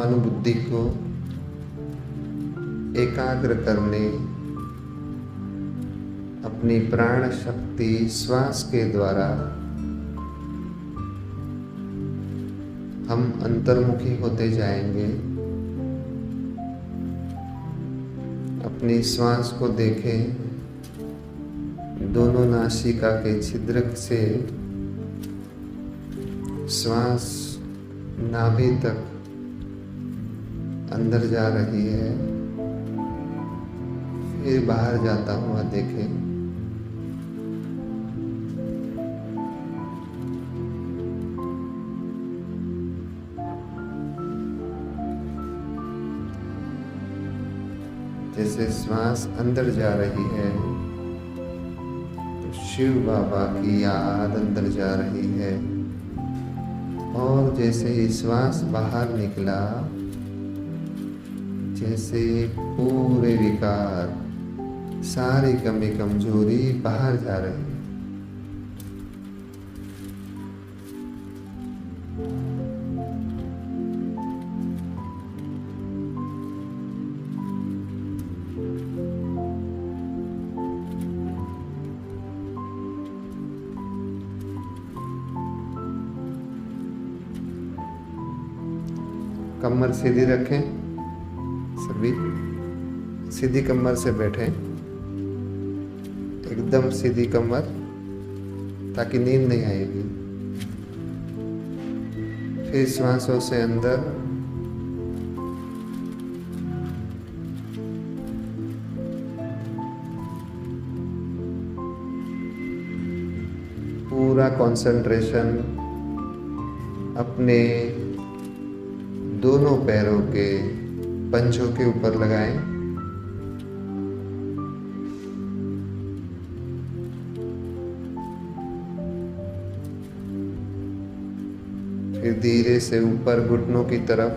मन बुद्धि को एकाग्र करने, अपनी प्राण शक्ति श्वास के द्वारा हम अंतर्मुखी होते जाएंगे। अपनी श्वास को देखें, दोनों नासिका के छिद्र से श्वास नाभि तक अंदर जा रही है, फिर बाहर जाता हुआ देखें। जैसे श्वास अंदर जा रही है तो शिव बाबा की याद अंदर जा रही है, और जैसे ही श्वास बाहर निकला, जैसे पूरे विकार, सारी कमी कमजोरी बाहर जा रही है। कमर सीधी रखें, सभी सीधी कमर से बैठें, एकदम सीधी कमर, ताकि नींद नहीं आएगी। फिर श्वासों से अंदर, पूरा कंसंट्रेशन अपने दोनों पैरों के पंजों के ऊपर लगाएं। फिर धीरे से ऊपर घुटनों की तरफ,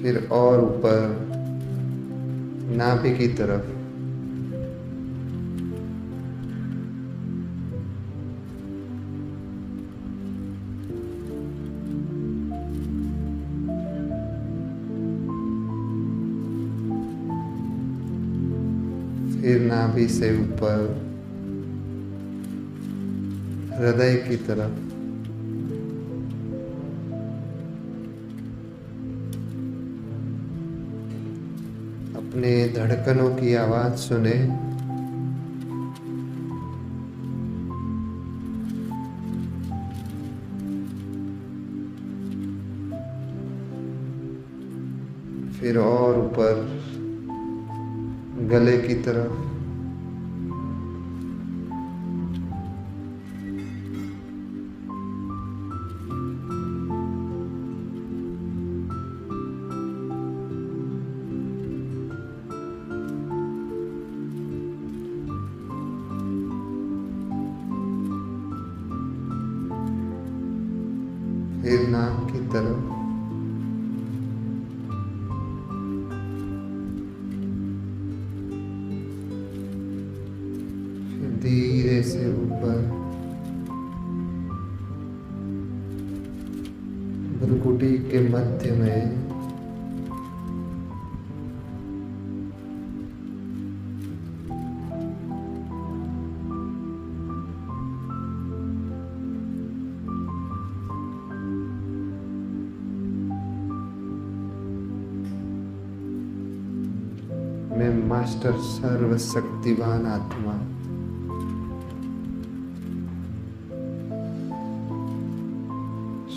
फिर और ऊपर नाभि की तरफ, फिर नाभि से ऊपर हृदय की तरफ, अपने धड़कनों की आवाज सुने। फिर और ऊपर गले की तरफ, फिर नाक की तरफ, फिर धीरे से ऊपर भ्रुकुटी के मध्य में, मैं मास्टर सर्वशक्तिवान आत्मा,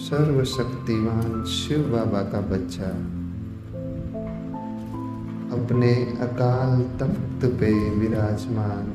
सर्वशक्तिवान शिव बाबा का बच्चा अपने अकाल तख्त पे विराजमान,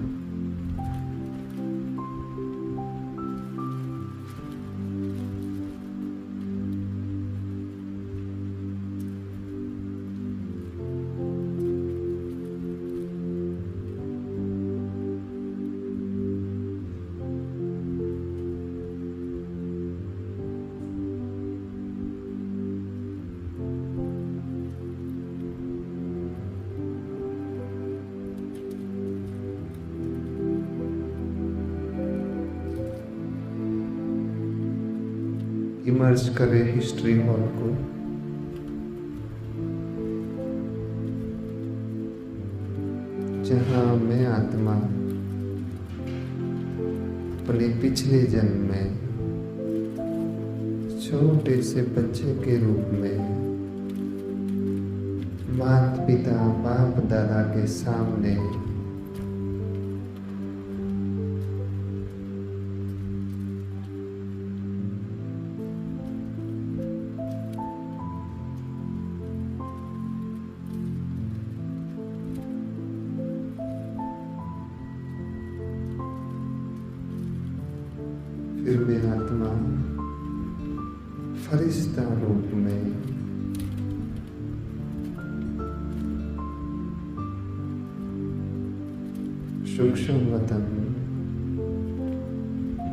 इमर्ज करे हिस्ट्री हॉल को। जहाँ मैं आत्मा अपने पिछले जन्म में छोटे से बच्चे के रूप में माता पिता बाप दादा के सामने फिर मैं आत्मा फरिश्ता रूप में सूक्ष्म वतन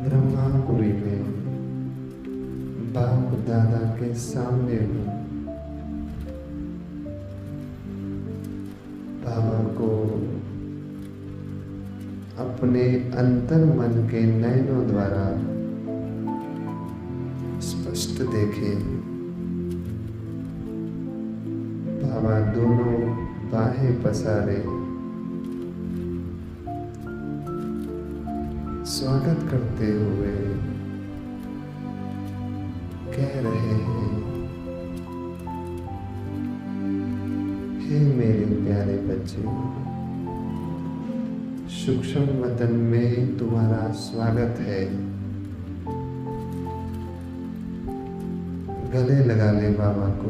ब्रह्मापुरी में बाप दादा के सामने हूँ। बाबा को अपने अंतर मन के नयनों द्वारा स्पष्ट देखे। बाबा दोनों बाहें पसारे स्वागत करते हुए कह रहे हैं, हे मेरे प्यारे बच्चे, सूक्ष्म वतन में तुम्हारा स्वागत है। गले लगा ले बाबा को।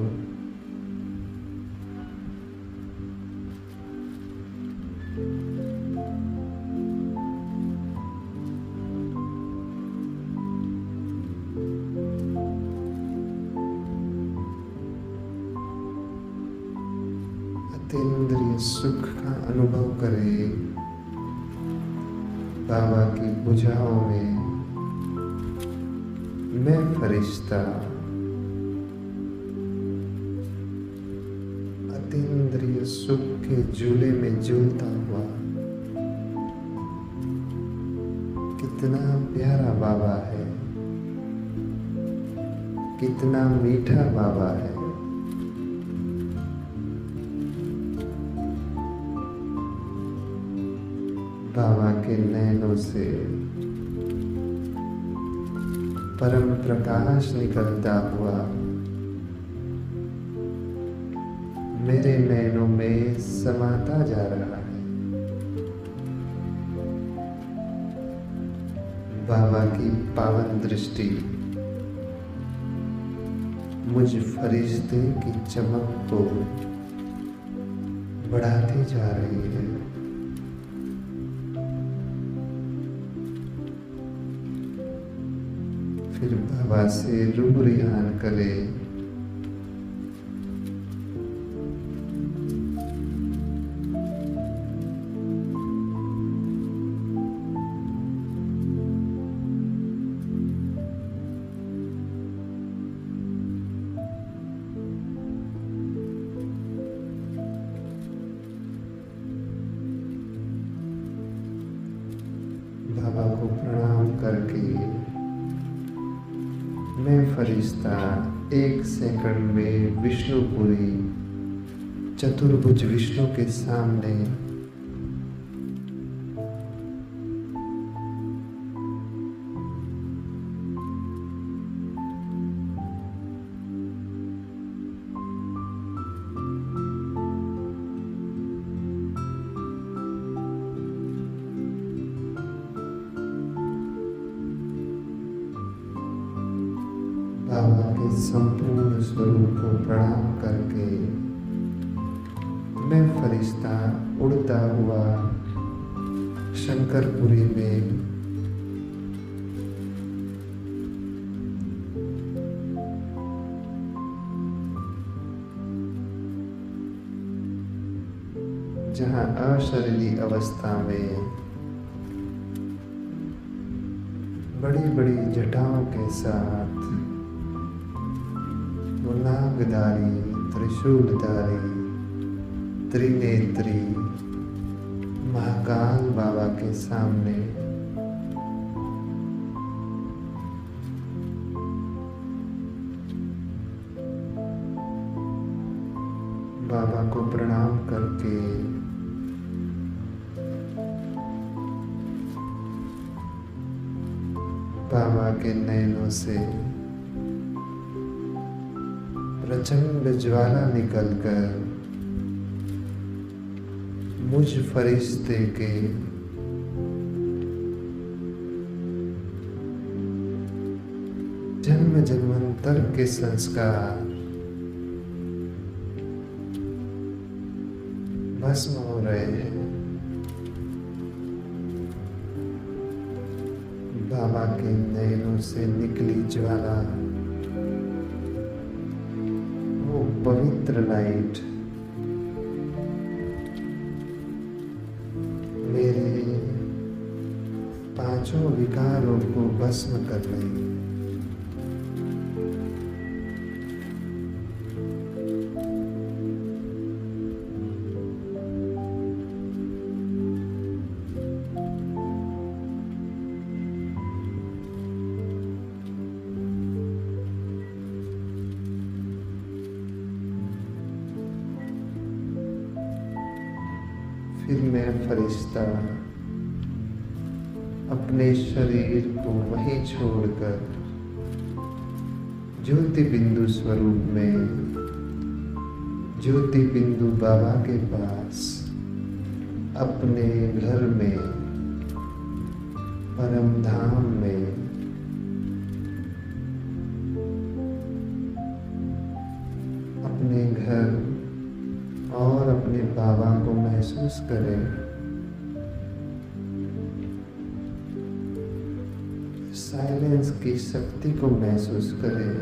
अतीन्द्रिय सुख का अनुभव करे। बाबा की भुजाओं में मैं फरिश्ता अतीन्द्रिय सुख के झूले में झूलता हुआ। कितना प्यारा बाबा है, कितना मीठा बाबा है। बाबा के नैनों से परम प्रकाश निकलता हुआ मेरे नैनों में समाता जा रहा है। बाबा की पावन दृष्टि मुझ फरिश्ते की चमक को बढ़ाती जा रही है। फिर बाबा से रूबरियान करे। बाबा को प्रणाम करके मैं फरिश्ता 1 सेकंड में विष्णुपुरी चतुर्भुज विष्णु के सामने बाबा के संपूर्ण स्वरूप को प्रणाम करके मैं फरिश्ता उड़ता हुआ शंकरपुरी में जहाँ अशरीरी अवस्था में बड़ी बड़ी जटाओं के साथ वो नागधारी, त्रिशूलधारी, त्रिनेत्री महाकाल बाबा के सामने करके बाबा के नैनों से प्रचंड ज्वाला निकलकर मुझ फरिश्ते के जन्म जन्मांतर के संस्कार भस्म हो रहे हैं। बाबा के नैनों से निकली ज्वाला, वो पवित्र लाइट मेरे पांचों विकारों को भस्म कर रही है। फिर मैं फरिश्ता अपने शरीर को वहीं छोड़कर ज्योति बिंदु स्वरूप में ज्योति बिंदु बाबा के पास अपने घर में परम धाम में अपने घर और अपने बाबा को महसूस करें। साइलेंस की शक्ति को महसूस करें।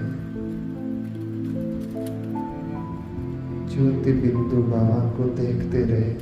ज्योति बिंदु बाबा को देखते रहे।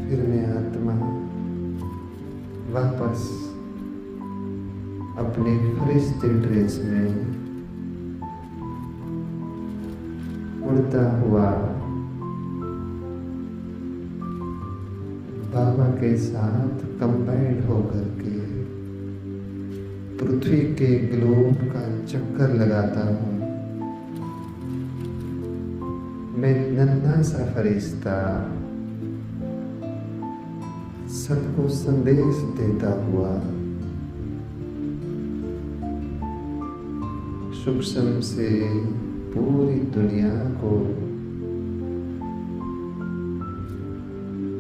फिर मैं आत्मा वापस अपने फरिश्ते ड्रेस में उड़ता हुआ बाबा के साथ कंबाइंड होकर के पृथ्वी के ग्लोब का चक्कर लगाता हूँ। मैं नन्हा सा फरिश्ता सबको संदेश देता हुआ सूक्ष्म से पूरी दुनिया को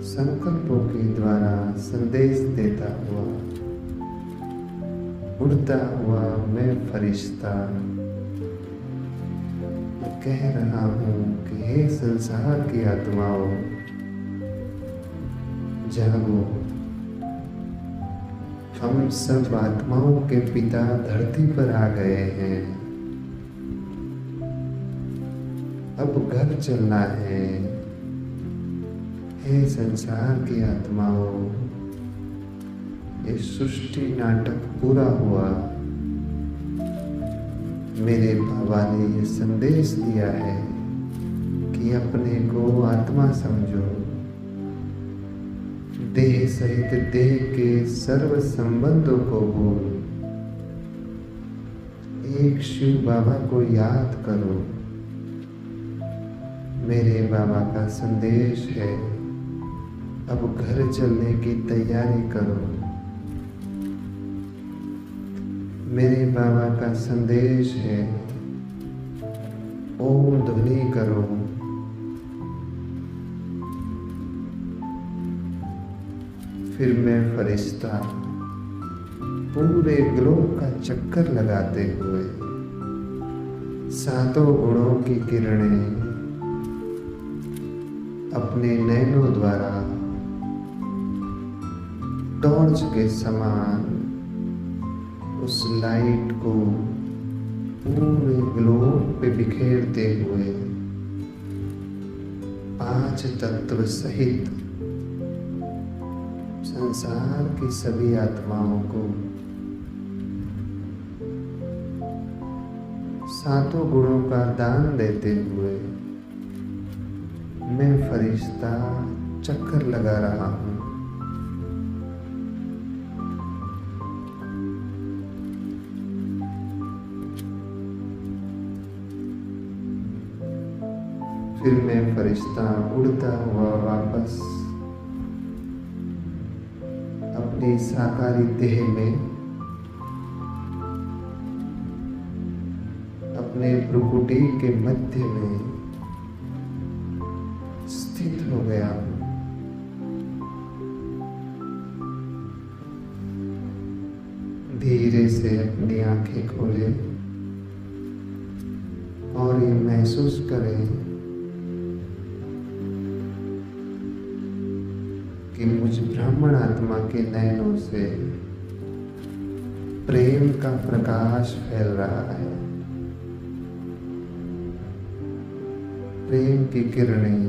संकल्पों के द्वारा संदेश देता हुआ उड़ता हुआ मैं फरिश्ता कह रहा हूँ कि हे संसार की आत्माओं, जागो। हम सब आत्माओं के पिता धरती पर आ गए हैं। अब घर चलना है। हे संसार की आत्माओं, ये सृष्टि नाटक पूरा हुआ। मेरे बाबा ने ये संदेश दिया है कि अपने को आत्मा समझो। देह सहित देह के सर्व संबंधों को भूल एक शिव बाबा को याद करो। मेरे बाबा का संदेश है, अब घर चलने की तैयारी करो। मेरे बाबा का संदेश है, ओम ध्वनि करो। फिर मैं फरिश्ता पूरे ग्लोब का चक्कर लगाते हुए सातों गुणों की किरणें अपने नैनों द्वारा टॉर्च के समान उस लाइट को पूरे ग्लोब पे बिखेरते हुए 5 तत्व सहित संसार की सभी आत्माओं को 7 गुणों का दान देते हुए मैं फरिश्ता चक्कर लगा रहा हूँ। फिर मैं फरिश्ता उड़ता हुआ वापस अपनी साकारी देह में अपने भ्रुकुटी के मध्य में स्थित हो गया हूँ। धीरे से अपनी आंखें खोलें और ये महसूस करें कि मुझ ब्राह्मण आत्मा के नयनों से प्रेम का प्रकाश फैल रहा है। प्रेम की किरणें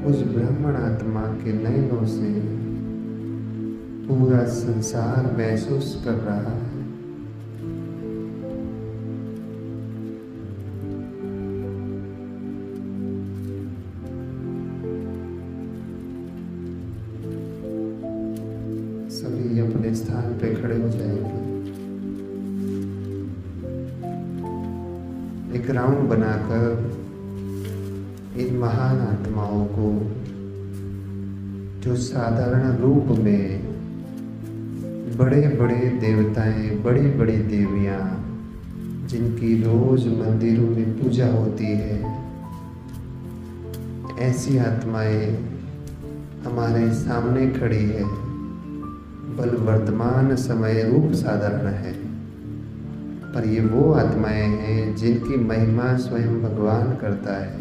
उस ब्राह्मण आत्मा के नयनों से पूरा संसार महसूस कर रहा है। सभी अपने स्थान पे खड़े हो जाएंगे। एक राउंड बनाकर इन महान आत्माओं को जो साधारण रूप में बड़े बड़े देवताएं, बड़ी बड़ी देवियां जिनकी रोज मंदिरों में पूजा होती है, ऐसी आत्माएं हमारे सामने खड़ी है। बल वर्तमान समय रूप साधारण है, पर ये वो आत्माएं हैं जिनकी महिमा स्वयं भगवान करता है।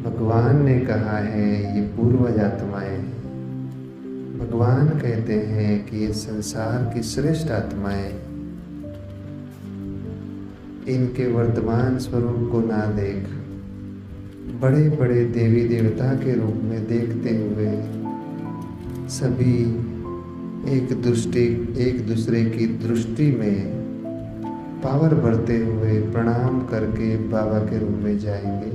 भगवान ने कहा है ये पूर्वज आत्माएं हैं। भगवान कहते हैं कि ये संसार की श्रेष्ठ आत्माएं, इनके वर्तमान स्वरूप को ना देख, बड़े बड़े देवी देवता के रूप में देखते हुए सभी एक दूसरे की दृष्टि में पावर भरते हुए प्रणाम करके बाबा के रूम में जाएंगे।